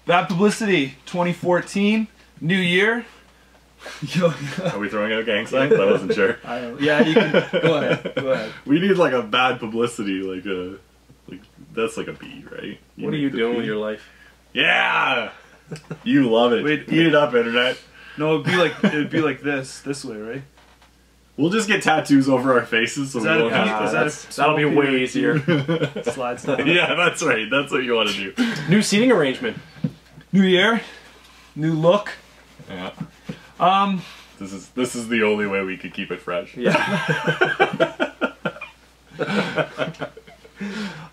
Bad Publicity 2014, new year. Are we throwing out gang signs? I wasn't sure. Yeah, you can go ahead. Go ahead. We need like a bad publicity, that's like a B, right? What are you doing with your life? Yeah, you love it. Wait, Eat it up, internet. No, it'd be like this way, right? We'll just get tattoos over our faces, so we won't have to. That'll be way easier. Slides down. Yeah, that's right. That's what you want to do. New seating arrangement. New year, new look. Yeah. This is the only way we could keep it fresh. Yeah.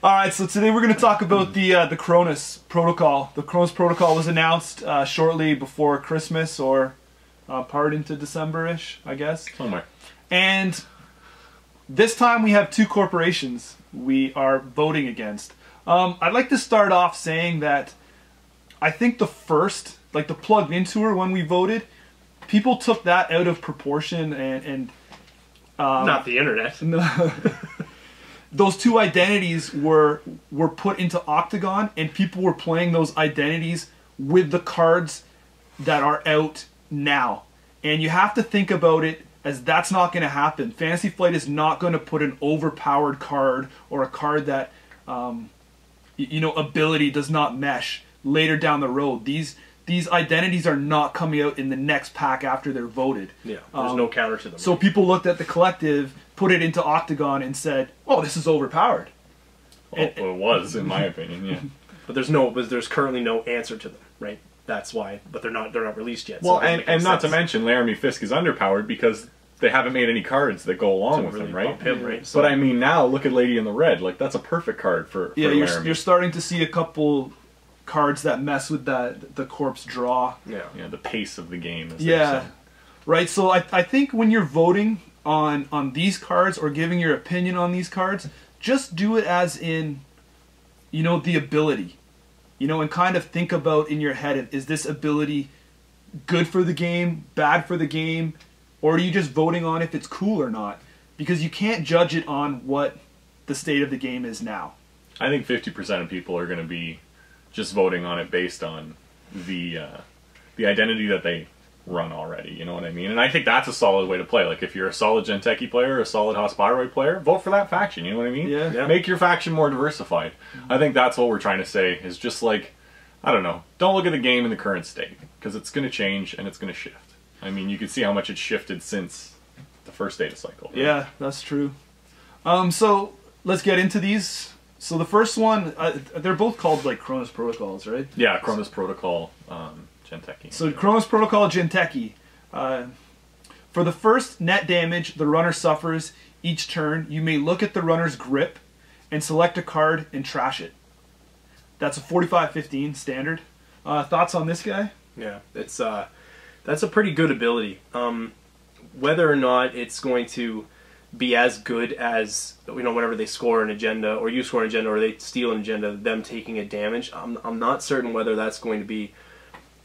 All right, so today we're going to talk about the Chronos Protocol. The Chronos Protocol was announced shortly before Christmas, or part into December-ish, I guess. Somewhere. And this time we have two corporations we are voting against. I'd like to start off saying that I think the first, like the plugged-in tour when we voted, people took that out of proportion and not the internet. No. Those two identities were put into Octagon, and people were playing those identities with the cards that are out now. And you have to think about it as that's not going to happen. Fantasy Flight is not going to put an overpowered card or a card that, ability does not mesh later down the road. These identities are not coming out in the next pack after they're voted. Yeah, there's no counter to them. So people looked at the collective, put it into Octagon, and said, "Oh, this is overpowered." Well, it was, in my opinion, yeah. But there's currently no answer to them, right? That's why. But they're not released yet. Well, so and not to mention, Laramie Fisk is underpowered because they haven't made any cards that go along with him, right? Right? So, but I mean, now look at Lady in the Red. Like, that's a perfect card for Laramie. You're starting to see a couple cards that mess with the corpse draw. Yeah, the pace of the game. Right. So I think when you're voting on these cards or giving your opinion on these cards, just do it as in, the ability, and kind of think about in your head, is this ability good for the game, bad for the game, or are you just voting on if it's cool or not? Because you can't judge it on what the state of the game is now. I think 50% of people are going to be just voting on it based on the identity that they run already, you know what I mean? And I think that's a solid way to play. Like, if you're a solid Jinteki player or a solid Hospiroid player, vote for that faction, you know what I mean? Yeah. Make your faction more diversified. I think that's what we're trying to say, is just like, I don't know, don't look at the game in the current state, because it's going to change and it's going to shift. I mean, you can see how much it's shifted since the first data cycle. Right? Yeah, that's true. So let's get into these. So the first one, they're both called like Chronos Protocols, right? Yeah, Chronos Protocol Jinteki. So Chronos Protocol Jinteki. For the first net damage the runner suffers each turn, you may look at the runner's grip and select a card and trash it. That's a 45-15 standard. Thoughts on this guy? Yeah, that's a pretty good ability. Whether or not it's going to be as good as, whenever they score an agenda, or you score an agenda, or they steal an agenda, them taking a damage, I'm not certain whether that's going to be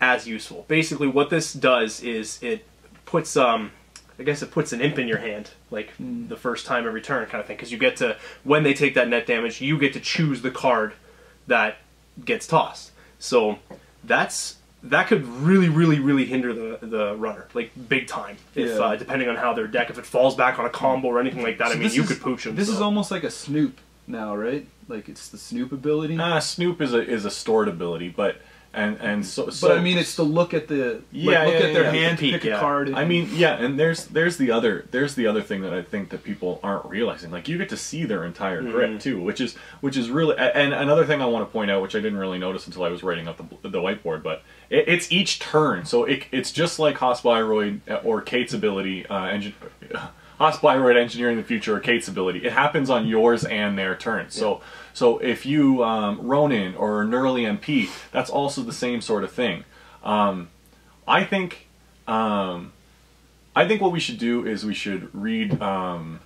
as useful. Basically, what this does is it puts, I guess it puts an imp in your hand, like the first time every turn kind of thing, because you get to, when they take that net damage, you get to choose the card that gets tossed. So that could really, really, really hinder the runner, like big time. If depending on how their deck, if it falls back on a combo or anything like that, so you could pooch them. This is almost like a Snoop now, right? Like, it's the Snoop ability. Snoop is a stored ability, but so I mean, it's to look at the look at their hand, pick a card. I mean, and there's the other thing that I think that people aren't realizing. Like, you get to see their entire grip too, which is really. And another thing I want to point out, which I didn't really notice until I was writing up the whiteboard, but it's each turn, so it's just like Hospiroid or Kate's ability, Hospiroid Engineering the Future or Kate's ability. It happens on yours and their turn. So if you Ronin or Neurally MP, that's also the same sort of thing. I think what we should do is we should read the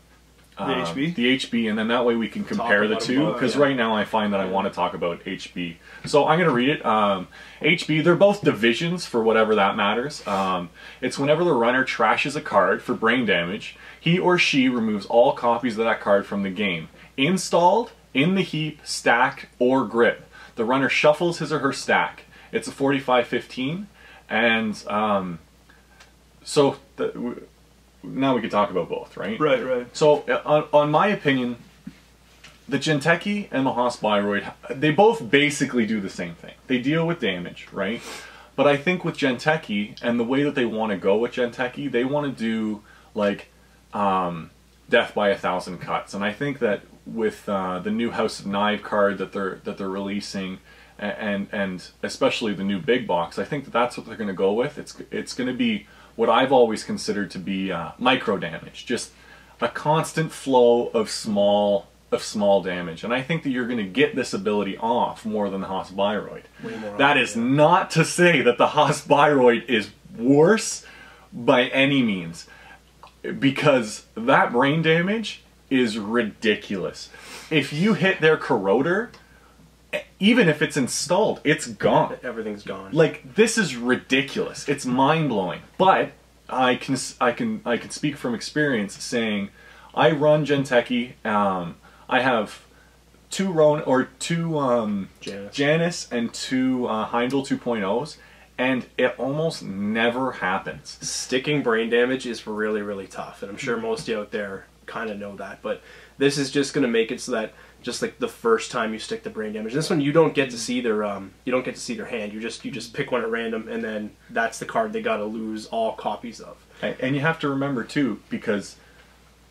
HB, and then that way we can compare the two. Because right now I find that I want to talk about HB. So I'm going to read it. HB, they're both divisions for whatever that matters. It's whenever the runner trashes a card for brain damage, he or she removes all copies of that card from the game. Installed, in the heap, stack, or grip. The runner shuffles his or her stack. It's a 45-15, and now we can talk about both, right? Right. So, on my opinion, the Jinteki and the Haas-Biroid, they both basically do the same thing. They deal with damage, right? But I think with Jinteki, and the way that they want to go with Jinteki, they want to do, like, death by 1,000 cuts. And I think that with the new House of Knive card that they're releasing, and especially the new big box, I think that that's what they're going to go with. It's going to be what I've always considered to be micro damage, just a constant flow of small damage. And I think that you're going to get this ability off more than the Haas-Biroid. That is not to say that the Haas-Biroid is worse by any means, because that brain damage is ridiculous. If you hit their corroder, even if it's installed, it's gone. Everything's gone. Like, this is ridiculous. It's mind-blowing. But I can speak from experience, saying I run Jinteki. I have two Janus and two Heimdall 2.0s, and it almost never happens. Sticking brain damage is really, really tough, and I'm sure most of you out there kind of know that, but this is just going to make it so that just like the first time you stick the brain damage, this one you don't get to see their hand. You just pick one at random, and then that's the card they got to lose all copies of. And you have to remember too, because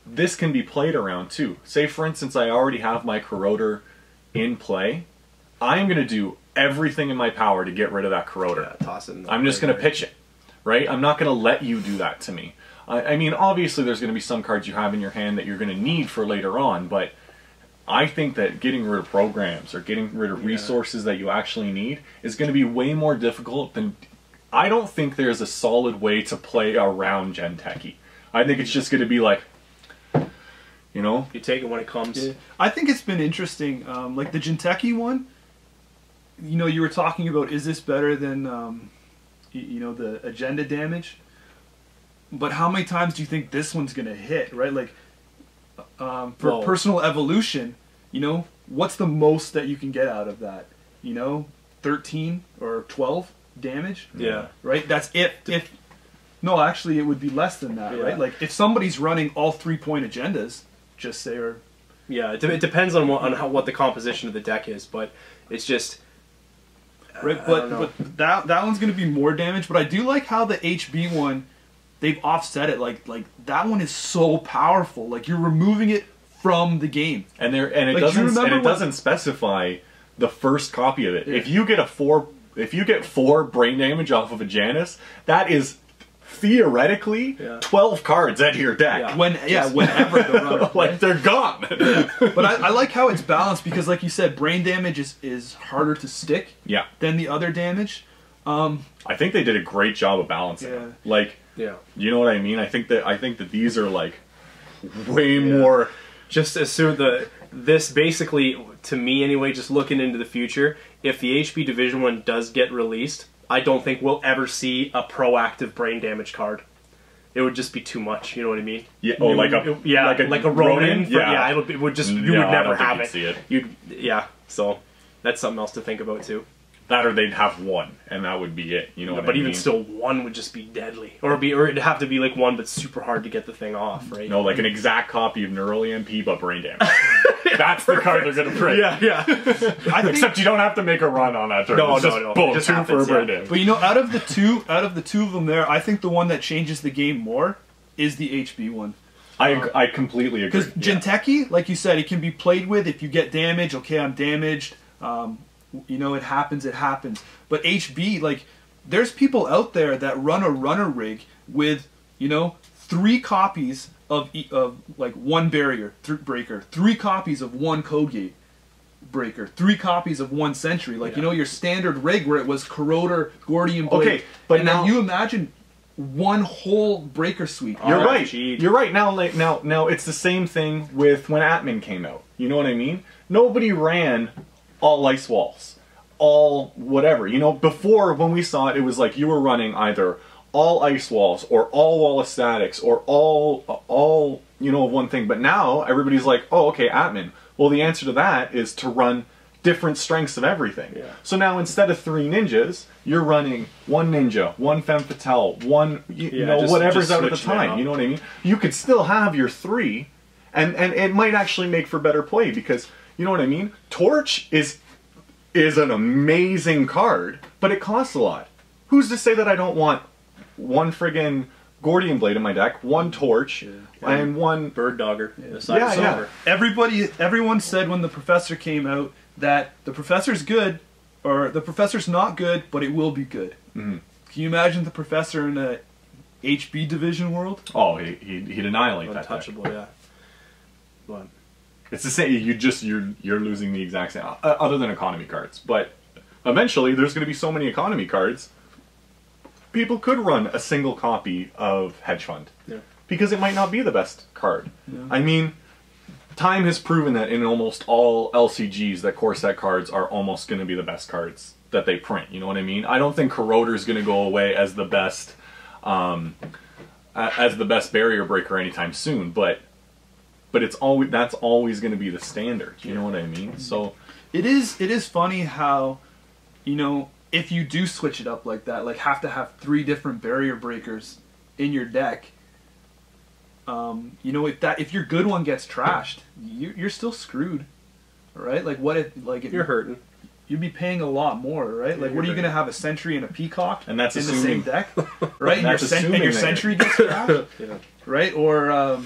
this can be played around too. Say for instance, I already have my corroder in play. I'm going to do everything in my power to get rid of that corroder. Yeah, toss it in the I'm just going to pitch it, right? I'm not going to let you do that to me. I mean, obviously there's going to be some cards you have in your hand that you're going to need for later on, but I think that getting rid of programs or getting rid of resources that you actually need is going to be way more difficult than... I don't think there's a solid way to play around Jinteki. I think it's just going to be like, you know? You take it when it comes. Yeah. I think it's been interesting. Like the Jinteki one, you know, you were talking about, is this better than, you know, the agenda damage? But how many times do you think this one's going to hit, right? Like, for personal evolution, you know, what's the most that you can get out of that? You know, 13 or 12 damage? Yeah. Right? That's if no, actually it would be less than that, right? Like, if somebody's running all 3-point agendas, just say, or... Yeah, it depends on what the composition of the deck is, but it's just... Right, but that one's going to be more damage, but I do like how the HB one, they've offset it. Like that one is so powerful. Like, you're removing it from the game. And it doesn't specify the first copy of it. Yeah. If you get 4 brain damage off of a Janus, that is theoretically 12 cards out of your deck. Yeah. Whenever they're running. Like, they're gone. But I like how it's balanced, because like you said, brain damage is harder to stick than the other damage. I think they did a great job of balancing it. Like, you know what I mean? I think that these are like way more... Just as soon this basically, to me anyway, just looking into the future, if the HP Division 1 does get released, I don't think we'll ever see a proactive brain damage card. It would just be too much, you know what I mean? Yeah, like a Ronin. It would just, you would never have it. See it. So that's something else to think about too. That, or they'd have one, and that would be it. You know what I mean? But even still, one would just be deadly, or it'd have to be like one that's super hard to get the thing off, right? No, like an exact copy of Neural EMP, but brain damage. That's the card they're gonna print. Yeah. Except you don't have to make a run on that turn. No. Boom, just 2 happens, for brain damage. But you know, out of the two of them there, I think the one that changes the game more is the HB one. I completely agree. Because Jinteki, like you said, it can be played with. If you get damage, okay, I'm damaged. You know, it happens. But HB, like, there's people out there that run a runner rig with, you know, 3 copies of like 1 barrier breaker, 3 copies of 1 code gate breaker, 3 copies of 1 sentry. Like, you know, your standard rig where it was corroder, Gordian blade. Okay, but and now then you imagine 1 whole breaker suite. You're right. You're right. Now it's the same thing with when Atman came out. You know what I mean? Nobody ran all ice walls, all whatever. You know, before, when we saw it, it was like you were running either all ice walls or all wall of statics or all you know, one thing. But now everybody's like, oh, okay, Atman. Well, the answer to that is to run different strengths of everything. Yeah. So now instead of 3 ninjas, you're running 1 ninja, 1 femme fatale, 1 you know, whatever's out at the time. You know what I mean? You could still have your 3, and it might actually make for better play, because you know what I mean? Torch is an amazing card, but it costs a lot. Who's to say that I don't want 1 friggin' Gordian Blade in my deck, 1 Torch, and 1 Bird Dogger. Everyone said when the Professor came out that the Professor's good, or the Professor's not good, but it will be good. Mm-hmm. Can you imagine the Professor in a HB division world? Oh, he'd annihilate that deck. Untouchable, yeah. But It's the same. You're losing the exact same, other than economy cards. But eventually, there's going to be so many economy cards. People could run a single copy of Hedge Fund, because it might not be the best card. Yeah. I mean, time has proven that in almost all LCGs, that core set cards are almost going to be the best cards that they print. You know what I mean? I don't think Corroder is going to go away as the best barrier breaker anytime soon. But that's always going to be the standard. You know what I mean? So it is funny how, you know, if you do switch it up like that, like have to have 3 different barrier breakers in your deck, you know, if your good one gets trashed, you're still screwed, right? Like what if you're hurting? You'd be paying a lot more, right? Like, what are you going to have, a Sentry and a Peacock and that's in assuming, the same deck, right? And your Sentry gets trashed, right? Or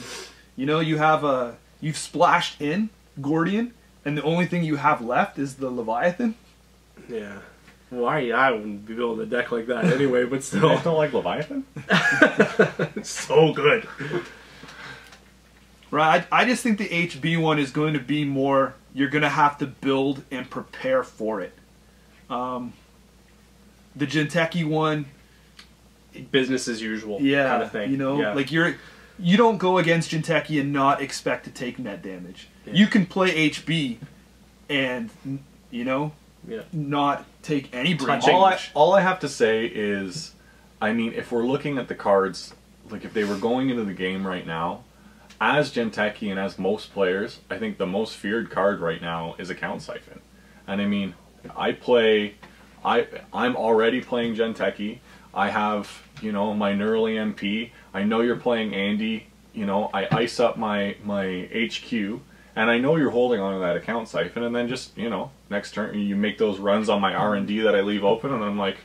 you know, you've splashed in Gordian, and the only thing you have left is the Leviathan. Yeah. Why? I wouldn't be building a deck like that anyway, but still. I don't like Leviathan. It's so good. Right. I just think the HB one is going to be more, you're going to have to build and prepare for it. The Jinteki one, business as usual, kind of thing. You know, like you don't go against Jinteki and not expect to take net damage. Yeah. You can play HB and, you know, not take any brain damage. All I have to say is, I mean, if we're looking at the cards, like if they were going into the game right now, as Jinteki and as most players, I think the most feared card right now is Account Siphon. And I mean, I'm already playing Jinteki. I have, you know, my Neurally MP. I know you're playing Andy. You know, I ice up my HQ, and I know you're holding on to that Account Siphon, and then just, you know, next turn you make those runs on my R&D that I leave open, and I'm like,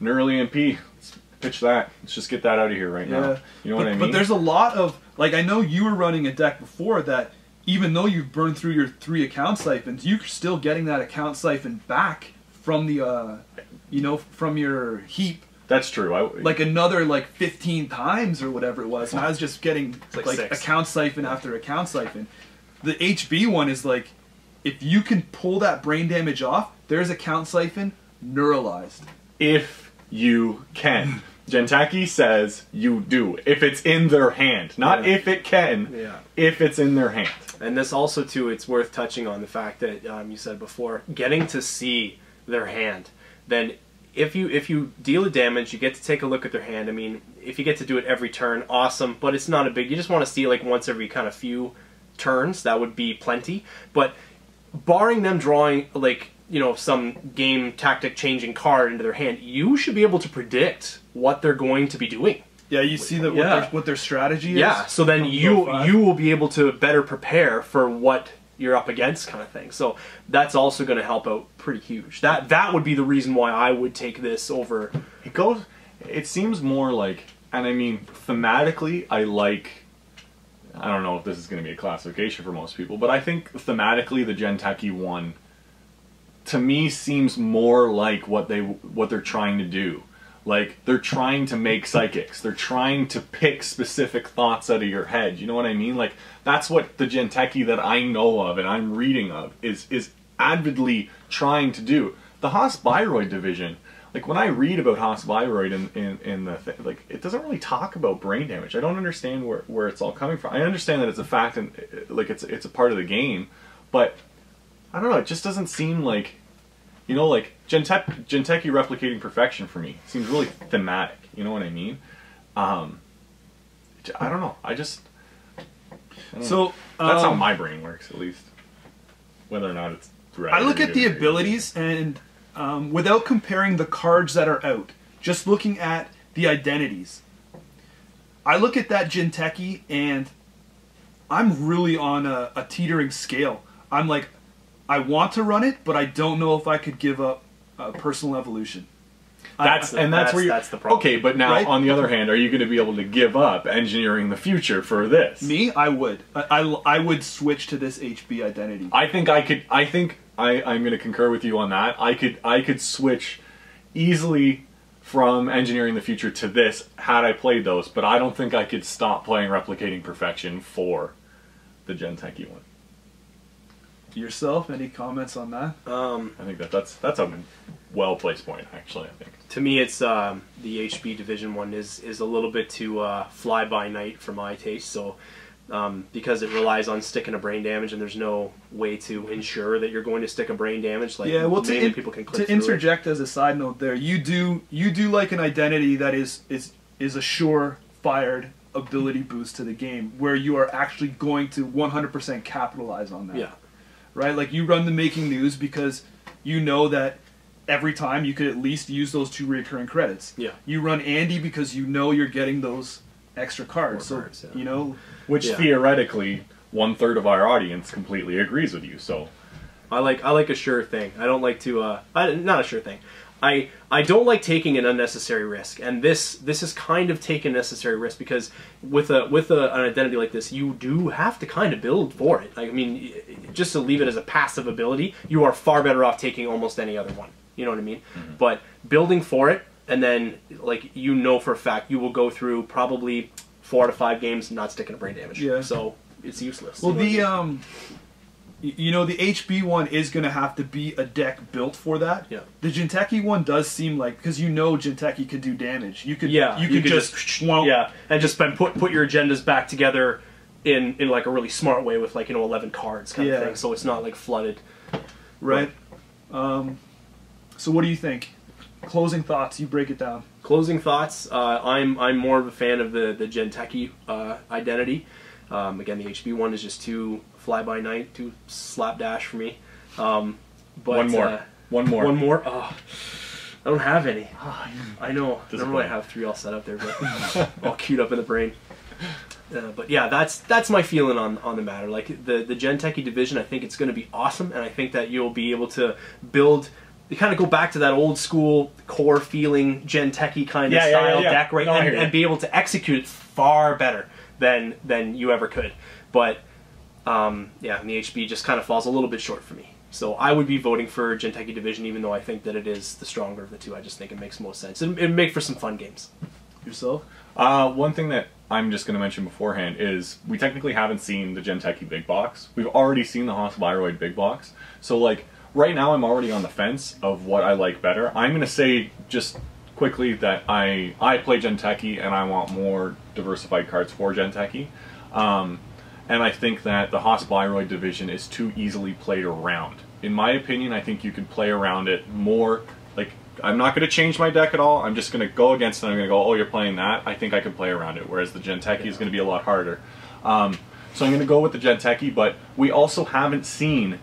Neurally MP, let's pitch that. Let's just get that out of here right now. You know what I mean? But there's a lot of, like, I know you were running a deck before that, even though you've burned through your 3 Account Siphons, you're still getting that Account Siphon back from the, you know, from your heap. That's true. Like another, like, 15 times or whatever it was. And I was just getting, like Account Siphon after Account Siphon. The HB one is like, if you can pull that brain damage off, there's Account Siphon neuralized. If you can. Jinteki says you do. If it's in their hand. Not if it can. If it's in their hand. And this also, too, it's worth touching on the fact that, you said before, getting to see their hand. Then if you deal the damage, you get to take a look at their hand. I mean, if you get to do it every turn, awesome. But it's not a big... You just want to see, like, once every kind of few turns. That would be plenty. But barring them drawing, like, you know, some game tactic changing card into their hand, you should be able to predict what they're going to be doing. Yeah, you see that what their strategy is. Yeah, so then you will be able to better prepare for what you're up against, kind of thing. So that's also going to help out pretty huge. That would be the reason why I would take this over. It seems more like, and I mean thematically, I don't know if this is going to be a classification for most people, but I think thematically the Jinteki one, to me, seems more like what they're trying to do. Like, they're trying to make psychics. They're trying to pick specific thoughts out of your head. You know what I mean? Like, that's what the Jinteki that I know of and I'm reading of is avidly trying to do. The Haas Biroid division, like, when I read about Haas Biroid in the thing, like, it doesn't really talk about brain damage. I don't understand where it's all coming from. I understand that it's a fact and, like, it's a part of the game, but I don't know, it just doesn't seem like, you know, like, Jinteki replicating perfection for me seems really thematic, you know what I mean? I don't know, that's how my brain works, at least. Whether or not it's I look at the abilities and without comparing the cards that are out, just looking at the identities. I look at that Jinteki and I'm really on a teetering scale. I'm like, I want to run it, but I don't know if I could give up personal evolution. That's the problem. Okay, but now right? on the other hand, are you going to be able to give up engineering the future for this? Me, I would. I would switch to this HB identity. I think I could. I'm going to concur with you on that. I could switch easily from engineering the future to this had I played those, but I don't think I could stop playing Replicating Perfection for the Jinteki one. Yourself, any comments on that? I think that's a well placed point, actually. I think to me, it's the HB Division one is a little bit too fly by night for my taste. So because it relies on sticking a brain damage, and there's no way to ensure that you're going to stick a brain damage. Like yeah, well, people can click to interject as a side note, there you do like an identity that is a sure-fired ability boost to the game, where you are actually going to 100% capitalize on that. Yeah. Right? Like, you run the Making News because you know that every time you could at least use those 2 recurring credits. Yeah. You run Andy because you know you're getting those extra cards. More cards, yeah. You know... Which theoretically, 1/3 of our audience completely agrees with you, so... I like a sure thing. I don't like to... not a sure thing. I don't like taking an unnecessary risk, and this is kind of taking a necessary risk, because with an identity like this, you do have to kind of build for it. I mean, just to leave it as a passive ability, you are far better off taking almost any other one. You know what I mean? Mm-hmm. But building for it, and then, like, you know for a fact, you will go through probably 4 to 5 games not sticking a brain damage. Yeah. So it's useless. Well, you know, the HB one is going to have to be a deck built for that. Yeah. The Jinteki one does seem like, because you know Jinteki could do damage. You could just and just put your agendas back together in like a really smart way with, like, 11 cards kind of thing. So it's not like flooded. Right. So what do you think? Closing thoughts. You break it down. Closing thoughts. I'm more of a fan of the Jinteki identity. Again, the HB one is just too fly-by-night, too slapdash for me. But one more. Oh, I don't have any. I know. Normally I have 3 all set up there, but all queued up in the brain. But yeah, that's my feeling on the matter. Like, the Jinteki division, I think it's going to be awesome, and I think that you'll be able to build... You kind of go back to that old school core feeling Jinteki kind of style deck, right? And be able to execute it far better than you ever could. But and the HB just kind of falls a little bit short for me. So I would be voting for Jinteki Division, even though I think that it is the stronger of the two. I just think it makes most sense. It'd make for some fun games. Yourself? One thing that I'm just going to mention beforehand is we technically haven't seen the Jinteki big box. We've already seen the Hospiroid big box. So, like, right now I'm already on the fence of what I like better. I'm going to say just quickly that I play Jinteki and I want more diversified cards for Jinteki. And I think that the Hospiroid division is too easily played around. In my opinion, I think you could play around it more. Like, I'm not going to change my deck at all. I'm just going to go against it. I'm going to go, oh, you're playing that? I think I can play around it. Whereas the Jinteki is going to be a lot harder. So I'm going to go with the Jinteki, but we also haven't seen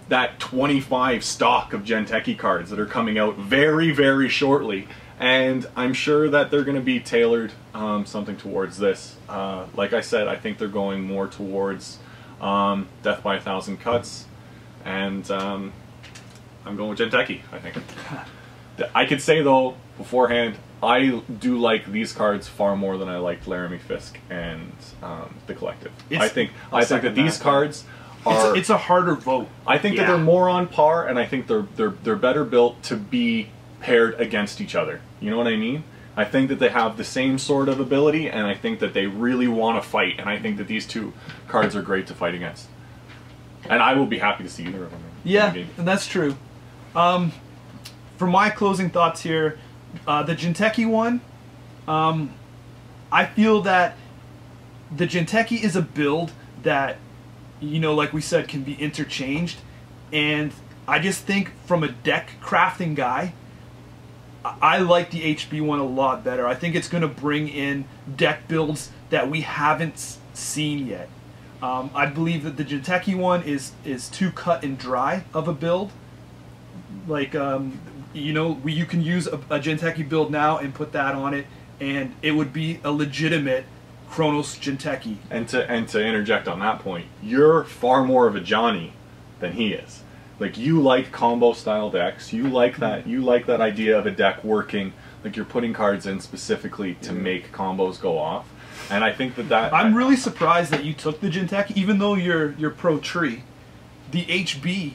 that 25 stock of Jinteki cards that are coming out very, very shortly. And I'm sure that they're going to be tailored something towards this. Like I said, I think they're going more towards Death by 1,000 Cuts. And I'm going with Jinteki, I think. I could say, though, beforehand, I do like these cards far more than I liked Laramie Fisk and the Collective. I think that these cards are... It's a harder vote. I think that they're more on par, and I think they're better built to be paired against each other. You know what I mean? I think that they have the same sort of ability, and I think that they really want to fight, and I think that these two cards are great to fight against. And I will be happy to see either of them. Yeah, and that's true. For my closing thoughts here, the Jinteki one, I feel that the Jinteki is a build that, you know, like we said, can be interchanged, and I just think from a deck crafting guy, I like the HB one a lot better. I think it's going to bring in deck builds that we haven't seen yet. I believe that the Jinteki one is too cut and dry of a build. Like, you know, you can use a Jinteki build now and put that on it, and it would be a legitimate Chronos Jinteki. And to interject on that point, you're far more of a Johnny than he is. Like, you like combo style decks. You like that. You like that idea of a deck working. Like, you're putting cards in specifically to make combos go off. And I think that I'm really surprised that you took the Jinteki, even though you're pro tree. The HB,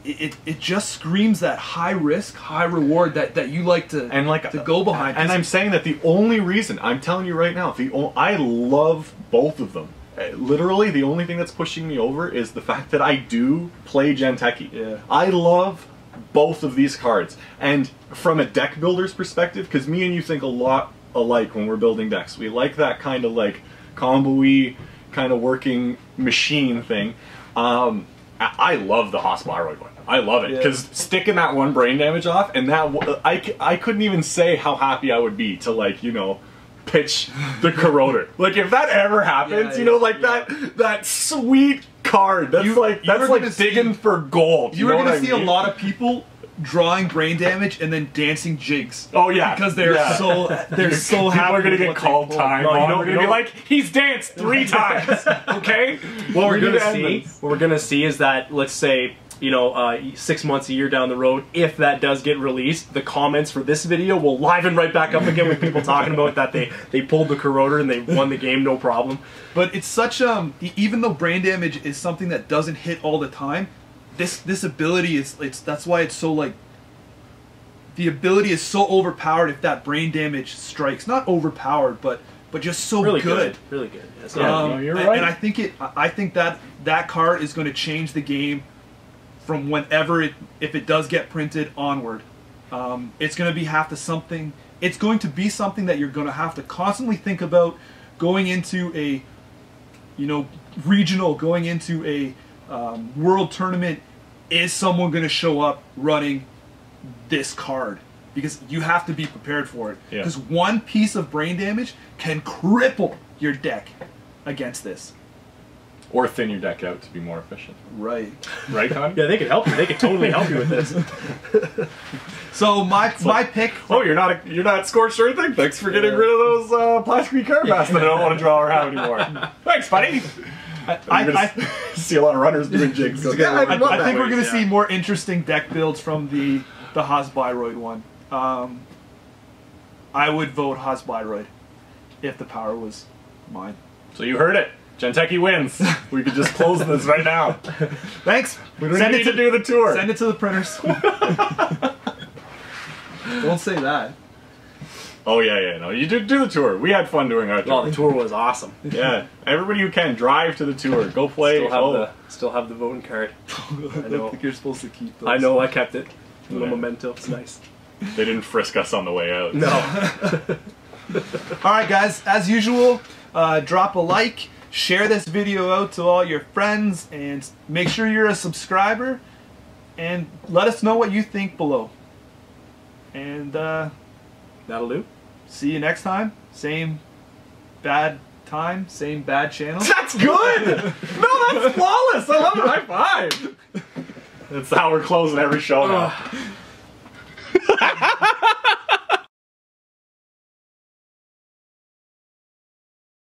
it just screams that high risk, high reward that you like to go behind. And I'm saying that the only reason, I'm telling you right now, I love both of them. Literally, the only thing that's pushing me over is the fact that I do play Jinteki. Yeah. I love both of these cards. And from a deck builder's perspective, because me and you think a lot alike when we're building decks. We like that kind of like combo-y, kind of working machine thing. I love the Hospiroid one. I love it because sticking that one brain damage off, and that I couldn't even say how happy I would be to, like, you know, pitch the Corroder. Like, if that ever happens, you know, like that sweet card. That's like digging for gold. You were gonna see a lot of people drawing brain damage and then dancing jigs. Oh yeah, because they're so happy. People are gonna get called time. No, we're gonna be like, he's danced 3 times. Okay. What we're gonna see is that, let's say, you know, 6 months, a year down the road, if that does get released, the comments for this video will liven right back up again with people talking about that they pulled the Corroder and they won the game, no problem. But it's such even though brain damage is something that doesn't hit all the time, this ability that's why it's so, like, the ability is so overpowered if that brain damage strikes. Not overpowered, but just so really good. Really good. Yes. No, you're right. And I think that card is going to change the game from whenever if it does get printed onward. It's going to be It's going to be something that you're going to have to constantly think about going into a, you know, regional, going into a world tournament. Is someone going to show up running this card? Because you have to be prepared for it. Because one piece of brain damage can cripple your deck against this. Or thin your deck out to be more efficient. Right. Right, Con? Yeah, they can help you. They can totally help you with this. So my pick. Oh, you're not scorched or anything? Thanks for getting rid of those plasticky card bats that I don't want to draw or have anymore. Thanks, buddy. I see a lot of runners doing jigs. I think we're going to see more interesting deck builds from the Hospiroid one. I would vote Hospiroid if the power was mine. So you heard it. Jinteki wins. We could just close this right now. Thanks. We don't need to do the tour. Send it to the printers. Don't say that. Oh yeah. No, you do the tour. We had fun doing our tour. Oh, the tour was awesome. Yeah, everybody who can drive to the tour. Go play. Still have the voting card. I don't think you're supposed to keep those. I know. I kept it. A little memento. It's nice. They didn't frisk us on the way out. No. All right, guys. As usual, drop a like, share this video out to all your friends, and make sure you're a subscriber. And let us know what you think below. And that'll do. See you next time. Same bad time, same bad channel. That's good! No, that's flawless! I love it. High five! That's how we're closing every show now.